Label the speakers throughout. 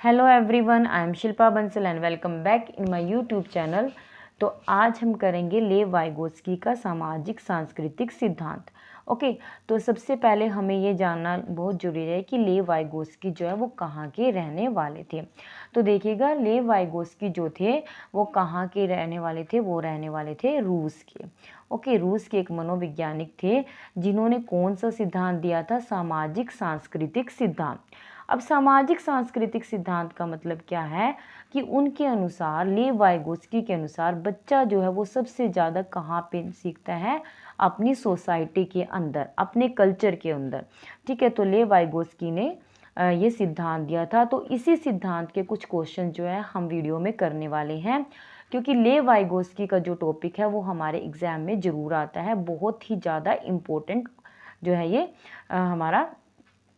Speaker 1: Hello everyone, I am Shilpa Bansal and welcome back in my YouTube channel. तो आज हम करेंगे लेव वाइगोत्स्की का सामाजिक सांस्कृतिक सिद्धांत। ओके, तो सबसे पहले हमें ये जानना बहुत ज़रूरी है कि लेव वाइगोत्स्की जो है वो कहाँ के रहने वाले थे। तो देखिएगा, लेव वाइगोत्स्की जो थे वो कहाँ के रहने वाले थे, वो रहने वाले थे रूस के। ओके, रूस के एक मनोवैज्ञानिक थे जिन्होंने कौन सा सिद्धांत दिया था, सामाजिक सांस्कृतिक सिद्धांत। अब सामाजिक सांस्कृतिक सिद्धांत का मतलब क्या है कि उनके अनुसार, लेव वाइगोत्स्की के अनुसार, बच्चा जो है वो सबसे ज़्यादा कहाँ पे सीखता है, अपनी सोसाइटी के अंदर, अपने कल्चर के अंदर। ठीक है, तो लेव वाइगोत्स्की ने ये सिद्धांत दिया था। तो इसी सिद्धांत के कुछ क्वेश्चन जो है हम वीडियो में करने वाले हैं, क्योंकि लेव वाइगोत्स्की का जो टॉपिक है वो हमारे एग्जाम में ज़रूर आता है। बहुत ही ज़्यादा इम्पोर्टेंट जो है ये हमारा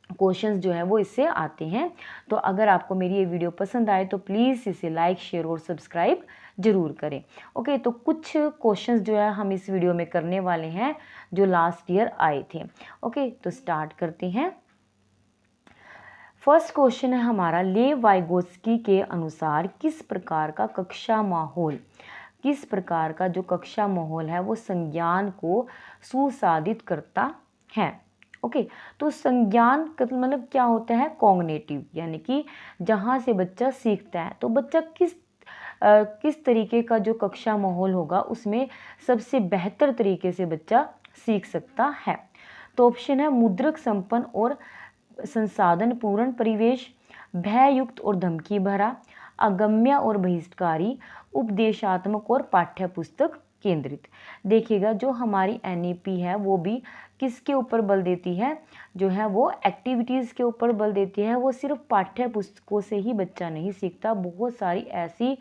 Speaker 1: क्वेश्चंस जो है वो इससे आते हैं। तो अगर आपको मेरी ये वीडियो पसंद आए तो प्लीज़ इसे लाइक, शेयर और सब्सक्राइब जरूर करें। ओके, तो कुछ क्वेश्चंस जो है हम इस वीडियो में करने वाले हैं जो लास्ट ईयर आए थे। ओके, तो स्टार्ट करते हैं। फर्स्ट क्वेश्चन है हमारा, लेव वाइगोत्स्की के अनुसार किस प्रकार का कक्षा माहौल, किस प्रकार का जो कक्षा माहौल है वो संज्ञान को सुसाधित करता है। ओके, तो संज्ञान का मतलब क्या होता है, कॉग्निटिव, यानी कि जहाँ से बच्चा सीखता है। तो बच्चा किस तरीके का जो कक्षा माहौल होगा उसमें सबसे बेहतर तरीके से बच्चा सीख सकता है। तो ऑप्शन है मुद्रक संपन्न और संसाधन पूर्ण परिवेश, भययुक्त और धमकी भरा, अगम्य और बहिष्कारी, उपदेशात्मक और पाठ्य पुस्तक केंद्रित। देखिएगा, जो हमारी एनईपी है वो भी किसके ऊपर बल देती है, जो है वो एक्टिविटीज़ के ऊपर बल देती है। वो सिर्फ पाठ्य पुस्तकों से ही बच्चा नहीं सीखता, बहुत सारी ऐसी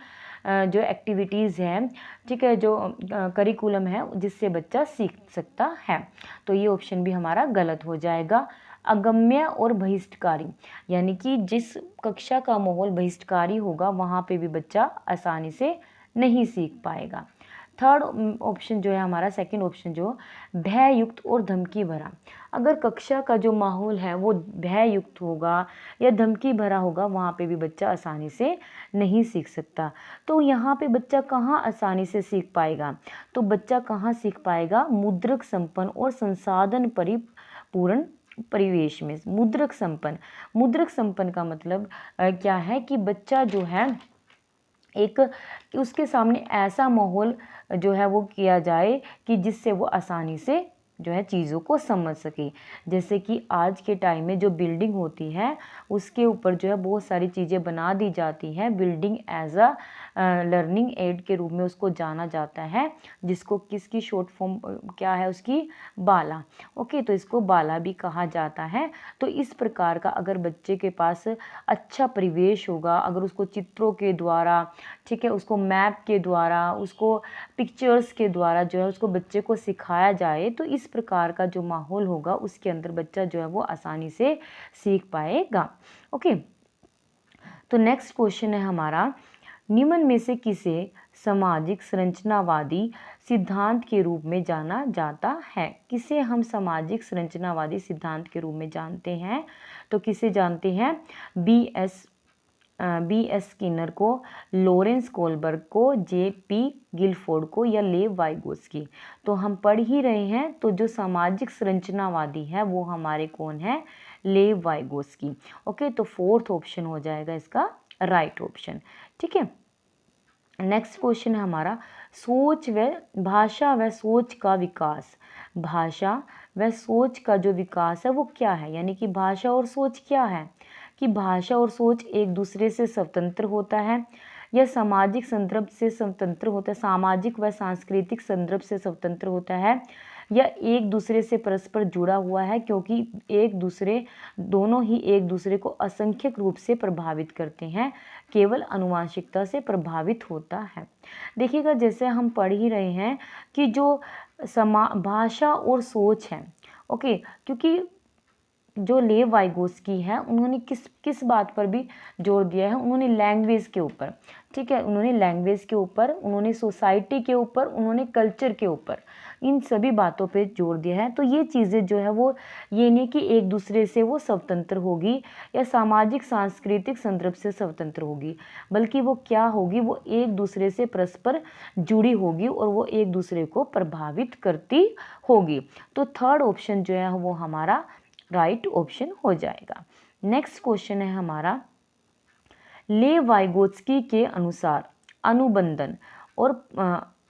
Speaker 1: जो एक्टिविटीज़ हैं, ठीक है, जो करिकुलम है जिससे बच्चा सीख सकता है। तो ये ऑप्शन भी हमारा गलत हो जाएगा। अगम्य और बहिष्टकारी, यानी कि जिस कक्षा का माहौल बहिष्टकारी होगा वहाँ पे भी बच्चा आसानी से नहीं सीख पाएगा। थर्ड ऑप्शन जो है हमारा, सेकंड ऑप्शन जो भययुक्त और धमकी भरा, अगर कक्षा का जो माहौल है वो भययुक्त होगा या धमकी भरा होगा वहाँ पे भी बच्चा आसानी से नहीं सीख सकता। तो यहाँ पे बच्चा कहाँ आसानी से सीख पाएगा, तो बच्चा कहाँ सीख पाएगा, मुद्रक संपन्न और संसाधन परिपूर्ण परिवेश में। मुद्रक संपन्न का मतलब क्या है कि बच्चा जो है एक, उसके सामने ऐसा माहौल जो है वो किया जाए कि जिससे वो आसानी से जो है चीज़ों को समझ सके। जैसे कि आज के टाइम में जो बिल्डिंग होती है उसके ऊपर जो है बहुत सारी चीज़ें बना दी जाती हैं। Building as a learning aid के रूप में उसको जाना जाता है, जिसको किसकी शॉर्ट फॉर्म क्या है उसकी, बाला। ओके, तो इसको बाला भी कहा जाता है। तो इस प्रकार का अगर बच्चे के पास अच्छा परिवेश होगा, अगर उसको चित्रों के द्वारा, ठीक है, उसको मैप के द्वारा, उसको पिक्चर्स के द्वारा जो है उसको बच्चे को सिखाया जाए, तो इस प्रकार का जो माहौल होगा उसके अंदर बच्चा जो है वो आसानी से सीख पाएगा। ओके, तो नेक्स्ट क्वेश्चन है हमारा, निम्न में से किसे सामाजिक संरचनावादी सिद्धांत के रूप में जाना जाता है। किसे हम सामाजिक संरचनावादी सिद्धांत के रूप में जानते हैं, तो किसे जानते हैं, बी एस स्किनर को, लॉरेंस कोलबर्ग को, जे.पी. गिलफोर्ड को, या लेव वाइगोत्स्की। तो हम पढ़ ही रहे हैं, तो जो सामाजिक संरचनावादी है वो हमारे कौन है, लेव वाइगोत्स्की। ओके, तो फोर्थ ऑप्शन हो जाएगा इसका राइट ऑप्शन। ठीक है, नेक्स्ट क्वेश्चन है हमारा, सोच व भाषा व सोच का विकास। भाषा व सोच का जो विकास है वो क्या है, यानी कि भाषा और सोच क्या है, कि भाषा और सोच एक दूसरे से स्वतंत्र होता है या सामाजिक संदर्भ से स्वतंत्र होता है, सामाजिक व सांस्कृतिक संदर्भ से स्वतंत्र होता है, या एक दूसरे से परस्पर जुड़ा हुआ है, क्योंकि दोनों ही एक दूसरे को असंख्यक रूप से प्रभावित करते हैं, केवल आनुवंशिकता से प्रभावित होता है। देखिएगा, जैसे हम पढ़ ही रहे हैं कि जो भाषा और सोच है, ओके, क्योंकि जो लेव वाइगोस्की है उन्होंने किस किस बात पर भी जोर दिया है, उन्होंने लैंग्वेज के ऊपर, ठीक है, उन्होंने लैंग्वेज के ऊपर, उन्होंने सोसाइटी के ऊपर, उन्होंने कल्चर के ऊपर, इन सभी बातों पे जोर दिया है। तो ये चीज़ें जो है वो ये नहीं कि एक दूसरे से वो स्वतंत्र होगी या सामाजिक सांस्कृतिक संदर्भ से स्वतंत्र होगी, बल्कि वो क्या होगी, वो एक दूसरे से परस्पर जुड़ी होगी और वो एक दूसरे को प्रभावित करती होगी। तो थर्ड ऑप्शन जो है वो हमारा राइट ऑप्शन हो जाएगा। नेक्स्ट क्वेश्चन है हमारा, लेव वाइगोत्स्की के अनुसार अनुबंधन और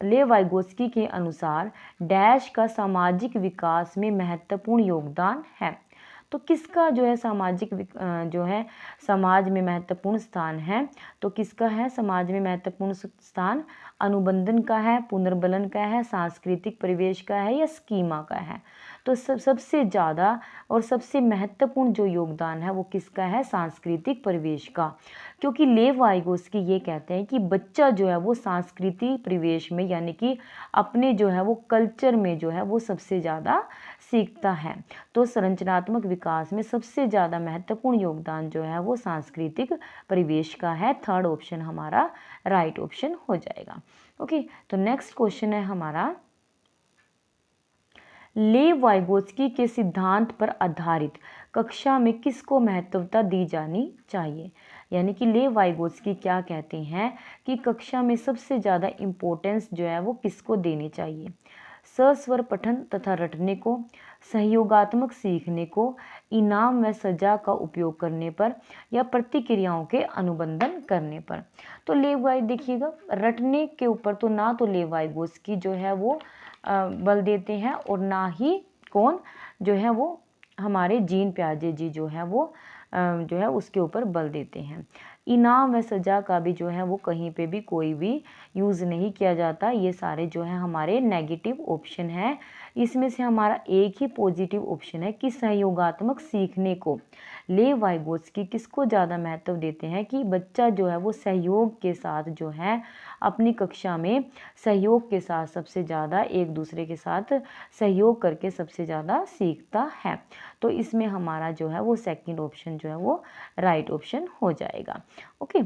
Speaker 1: लेव वाइगोत्स्की के अनुसार डैश का सामाजिक विकास में महत्वपूर्ण योगदान है। तो किसका जो है सामाजिक जो है समाज में महत्वपूर्ण स्थान है, तो किसका है समाज में महत्वपूर्ण स्थान, अनुबंधन का है, पुनर्बलन का है, सांस्कृतिक परिवेश का है या स्कीमा का है। तो सबसे ज़्यादा और सबसे महत्वपूर्ण जो योगदान है वो किसका है, सांस्कृतिक परिवेश का। क्योंकि लेव वाइगोस्की ये कहते हैं कि बच्चा जो है वो सांस्कृतिक परिवेश में यानी कि अपने जो है वो कल्चर में जो है वो सबसे ज़्यादा सीखता है। तो संरचनात्मक विकास में सबसे ज़्यादा महत्वपूर्ण योगदान जो है वो सांस्कृतिक परिवेश का है। थर्ड ऑप्शन हमारा राइट ऑप्शन हो जाएगा। ओके, तो नेक्स्ट क्वेश्चन है हमारा, लेव वाइगोत्स्की के सिद्धांत पर आधारित कक्षा में किसको महत्वता दी जानी चाहिए। यानी कि लेव वाइगोत्स्की क्या कहते हैं कि कक्षा में सबसे ज़्यादा इम्पोर्टेंस जो है वो किसको देनी चाहिए, सस्वर पठन तथा रटने को, सहयोगात्मक सीखने को, इनाम व सजा का उपयोग करने पर या प्रतिक्रियाओं के अनुबंधन करने पर। तो लेव वाइ देखिएगा, रटने के ऊपर तो ना तो लेव वाइगोत्स्की जो है वो बल देते हैं और ना ही कौन जो है वो हमारे जीन पियाजे जी जो है वो जो है उसके ऊपर बल देते हैं। इनाम व सज़ा का भी जो है वो कहीं पे भी कोई भी यूज़ नहीं किया जाता। ये सारे जो है हमारे नेगेटिव ऑप्शन है। इसमें से हमारा एक ही पॉजिटिव ऑप्शन है कि सहयोगात्मक सीखने को लेव वाइगोत्स्की किसको ज़्यादा महत्व देते हैं कि बच्चा जो है वो सहयोग के साथ जो है अपनी कक्षा में सहयोग के साथ सबसे ज़्यादा एक दूसरे के साथ सहयोग करके सबसे ज़्यादा सीखता है। तो इसमें हमारा जो है वो सेकंड ऑप्शन जो है वो राइट ऑप्शन हो जाएगा। ओके,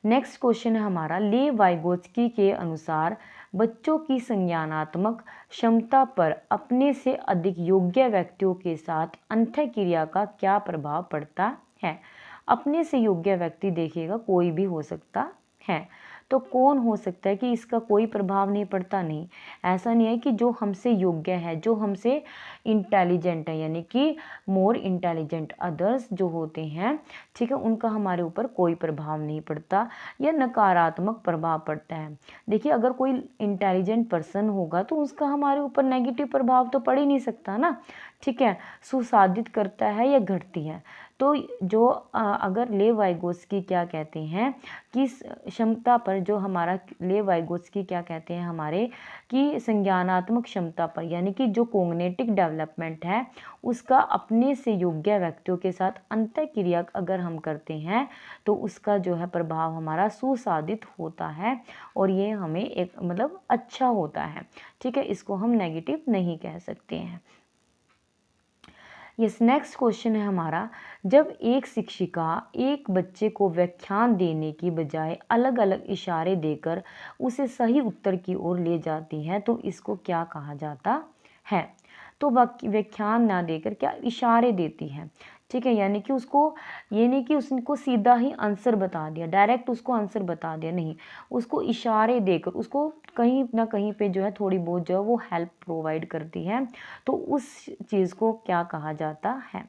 Speaker 1: नेक्स्ट क्वेश्चन है हमारा, लेव वाइगोत्स्की के अनुसार बच्चों की संज्ञानात्मक क्षमता पर अपने से अधिक योग्य व्यक्तियों के साथ अंतःक्रिया का क्या प्रभाव पड़ता है। अपने से योग्य व्यक्ति देखिएगा कोई भी हो सकता है, तो कौन हो सकता है कि इसका कोई प्रभाव नहीं पड़ता, नहीं, ऐसा नहीं है कि जो हमसे योग्य है, जो हमसे इंटेलिजेंट है यानी कि मोर इंटेलिजेंट अदर्स जो होते हैं, ठीक है, उनका हमारे ऊपर कोई प्रभाव नहीं पड़ता या नकारात्मक प्रभाव पड़ता है। देखिए अगर कोई इंटेलिजेंट पर्सन होगा तो उसका हमारे ऊपर नेगेटिव प्रभाव तो पड़ ही नहीं सकता ना, ठीक है, सुसाधित करता है या घटती है। तो जो अगर लेव वाइगोत्स्की क्या कहते हैं कि क्षमता पर जो हमारा लेव वाइगोत्स्की क्या कहते हैं हमारे कि संज्ञानात्मक क्षमता पर यानी कि जो कॉग्निटिव डेवलपमेंट है उसका अपने से योग्य व्यक्तियों के साथ अंतःक्रिया अगर हम करते हैं तो उसका जो है प्रभाव हमारा सुसाधित होता है और ये हमें एक मतलब अच्छा होता है, ठीक है, इसको हम नेगेटिव नहीं कह सकते हैं। यस, नेक्स्ट क्वेश्चन है हमारा, जब एक शिक्षिका एक बच्चे को व्याख्यान देने की बजाय अलग अलग इशारे देकर उसे सही उत्तर की ओर ले जाती है तो इसको क्या कहा जाता है। तो व्याख्यान ना देकर क्या इशारे देती है, ठीक है, यानी कि उसको ये नहीं कि उसको सीधा ही आंसर बता दिया, डायरेक्ट उसको आंसर बता दिया, नहीं, उसको इशारे देकर उसको कहीं ना कहीं पे जो है थोड़ी बहुत जो है वो हेल्प प्रोवाइड करती है। तो उस चीज़ को क्या कहा जाता है,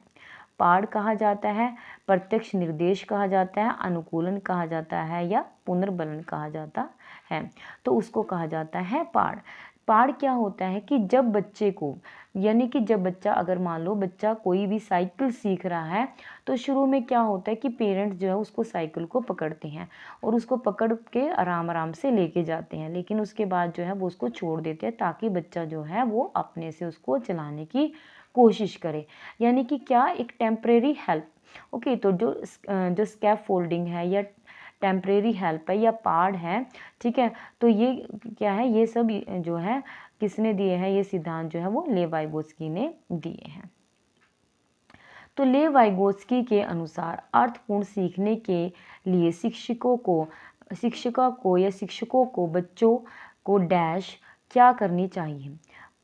Speaker 1: पाठ कहा जाता है, प्रत्यक्ष निर्देश कहा जाता है, अनुकूलन कहा जाता है या पुनर्बलन कहा जाता है। तो उसको कहा जाता है पाठ। पाठ क्या होता है कि जब बच्चे को यानी कि जब बच्चा अगर मान लो बच्चा कोई भी साइकिल सीख रहा है तो शुरू में क्या होता है कि पेरेंट्स जो है उसको साइकिल को पकड़ते हैं और उसको पकड़ के आराम आराम से लेके जाते हैं, लेकिन उसके बाद जो है वो उसको छोड़ देते हैं ताकि बच्चा जो है वो अपने से उसको चलाने की कोशिश करे, यानी कि क्या एक टेम्परेरी हेल्प। ओके, तो जो स्कैफ फोल्डिंग है या टेम्परेरी हेल्प है या पार्ड है, ठीक है, तो ये क्या है, ये सब जो है किसने दिए हैं, ये सिद्धांत जो है वो लेव वाइगोत्स्की ने दिए हैं। तो ले वाइगोत्स्की के अनुसार अर्थपूर्ण सीखने के लिए शिक्षकों को बच्चों को डैश क्या करनी चाहिए?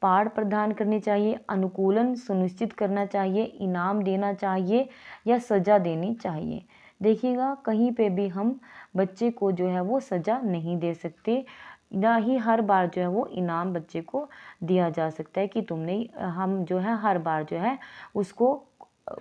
Speaker 1: पाठ प्रदान करनी चाहिए, अनुकूलन सुनिश्चित करना चाहिए, इनाम देना चाहिए या सज़ा देनी चाहिए। देखिएगा, कहीं पे भी हम बच्चे को जो है वो सज़ा नहीं दे सकते, ना ही हर बार जो है वो इनाम बच्चे को दिया जा सकता है कि तुमने हम जो है हर बार जो है उसको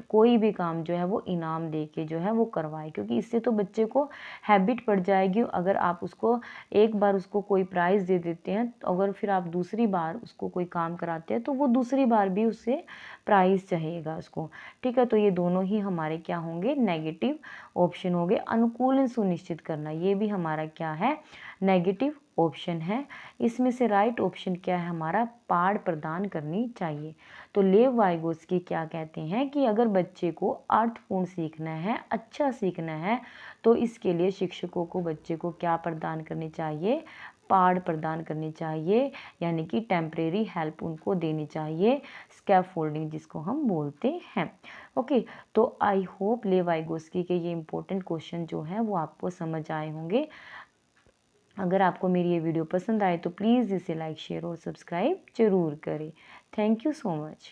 Speaker 1: कोई भी काम जो है वो इनाम दे के जो है वो करवाए, क्योंकि इससे तो बच्चे को हैबिट पड़ जाएगी। अगर आप उसको एक बार उसको कोई प्राइज़ दे देते हैं, तो अगर फिर आप दूसरी बार उसको कोई काम कराते हैं तो वो दूसरी बार भी उससे प्राइज़ चाहेगा उसको। ठीक है, तो ये दोनों ही हमारे क्या होंगे? नेगेटिव ऑप्शन होंगे। अनुकूलन सुनिश्चित करना, ये भी हमारा क्या है? नेगेटिव ऑप्शन है। इसमें से राइट ऑप्शन क्या है हमारा? पाठ प्रदान करनी चाहिए। तो लेव वाइगोत्स्की क्या कहते हैं कि अगर बच्चे को अर्थपूर्ण सीखना है, अच्छा सीखना है, तो इसके लिए शिक्षकों को बच्चे को क्या प्रदान करनी चाहिए? पाठ प्रदान करनी चाहिए, यानी कि टेम्परेरी हेल्प उनको देनी चाहिए, स्कैफोल्डिंग जिसको हम बोलते हैं। ओके, तो आई होप लेव वाइगोत्स्की के ये इंपॉर्टेंट क्वेश्चन जो हैं वो आपको समझ आए होंगे। अगर आपको मेरी ये वीडियो पसंद आए तो प्लीज़ इसे लाइक, शेयर और सब्सक्राइब ज़रूर करें। Thank you so much.